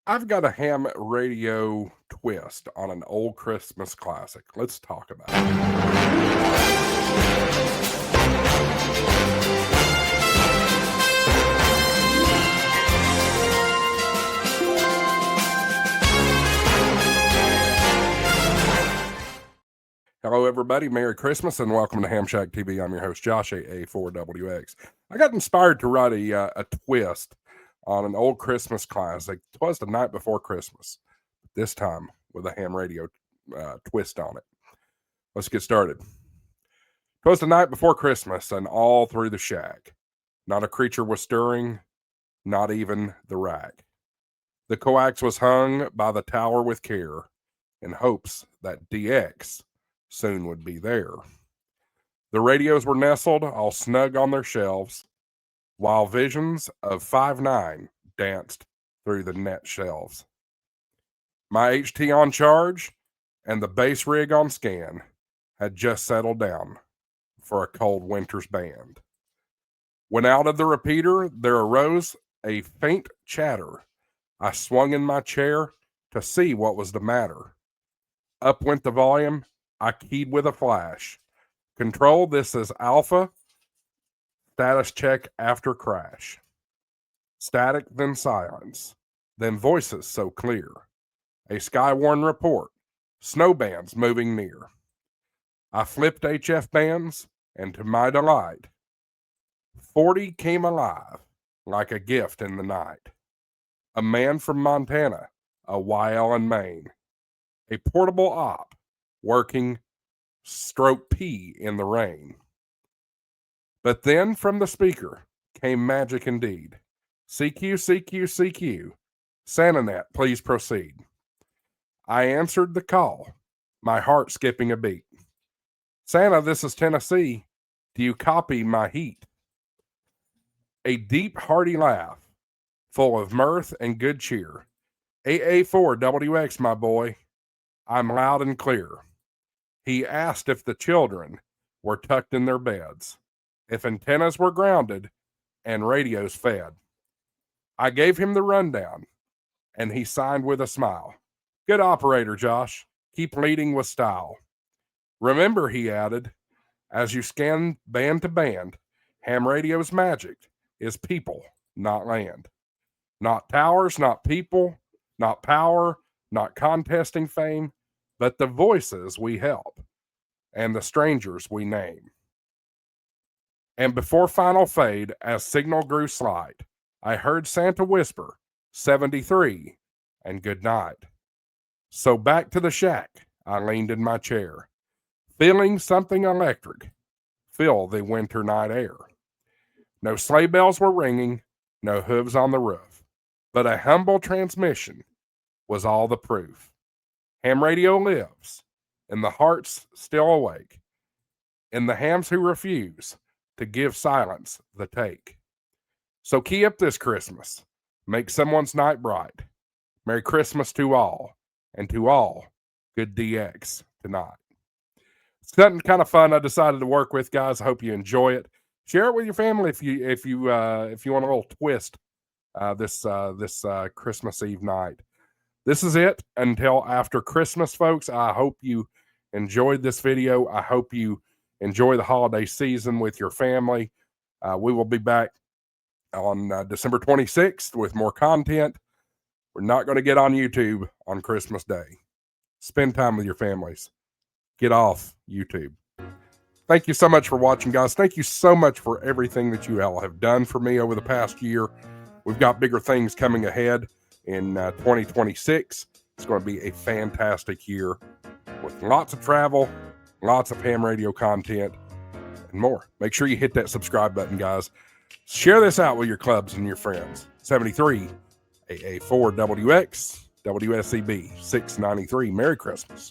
I've got a ham radio twist on an old Christmas classic. Let's talk about it. Hello, everybody. Merry Christmas and welcome to HamShackTV. I'm your host, Josh, AA4WX. I got inspired to write a twist on an old Christmas classic. Twas the Night Before Christmas, this time with a ham radio twist on it. Let's get started. 'Twas the night before Christmas, and all through the shack, not a creature was stirring, not even the rack. The coax was hung by the tower with care, in hopes that DX soon would be there. The radios were nestled all snug on their shelves, while visions of 5-9 danced through the net shelves. My HT on charge and the bass rig on scan had just settled down for a cold winter's band. When out of the repeater there arose a faint chatter. I swung in my chair to see what was the matter. Up went the volume. I keyed with a flash. Control, this is Alpha. Status check after crash. Static, then silence. Then voices so clear. A Skywarn report. Snow bands moving near. I flipped HF bands, and to my delight, 40 came alive like a gift in the night. A man from Montana, a YL in Maine. A portable op, working stroke P in the rain. But then from the speaker came magic indeed. CQ, CQ, CQ. SantaNet, please proceed. I answered the call, my heart skipping a beat. Santa, this is Tennessee. Do you copy my heat? A deep, hearty laugh, full of mirth and good cheer. AA4WX, my boy. I'm loud and clear. He asked if the children were tucked in their beds, if antennas were grounded, and radios fed. I gave him the rundown, and he signed with a smile. Good operator, Josh. Keep leading with style. Remember, he added, as you scan band to band, ham radio's magic is people, not land. Not towers, not people, not power, not contesting fame, but the voices we help and the strangers we name. And before final fade, as signal grew slight, I heard Santa whisper, 73, and good night. So back to the shack, I leaned in my chair, feeling something electric fill the winter night air. No sleigh bells were ringing, no hooves on the roof, but a humble transmission was all the proof. Ham radio lives, and the hearts still awake, in the hams who refuse to give silence the take. So key up this Christmas, make someone's night bright. Merry Christmas to all, and to all, good DX tonight. It's something kind of fun I decided to work with, guys. I hope you enjoy it. Share it with your family if you want a little twist this Christmas Eve night. This is it until after Christmas, folks. I hope you enjoyed this video. I hope you enjoy the holiday season with your family. We will be back on December 26th with more content. We're not going to get on YouTube on Christmas Day. Spend time with your families. Get off YouTube. Thank you so much for watching, guys. Thank you so much for everything that you all have done for me over the past year. We've got bigger things coming ahead in 2026. It's going to be a fantastic year with lots of travel, lots of ham radio content, and more. Make sure you hit that subscribe button, guys. Share this out with your clubs and your friends. 73 AA4WX WSEB 693. Merry Christmas.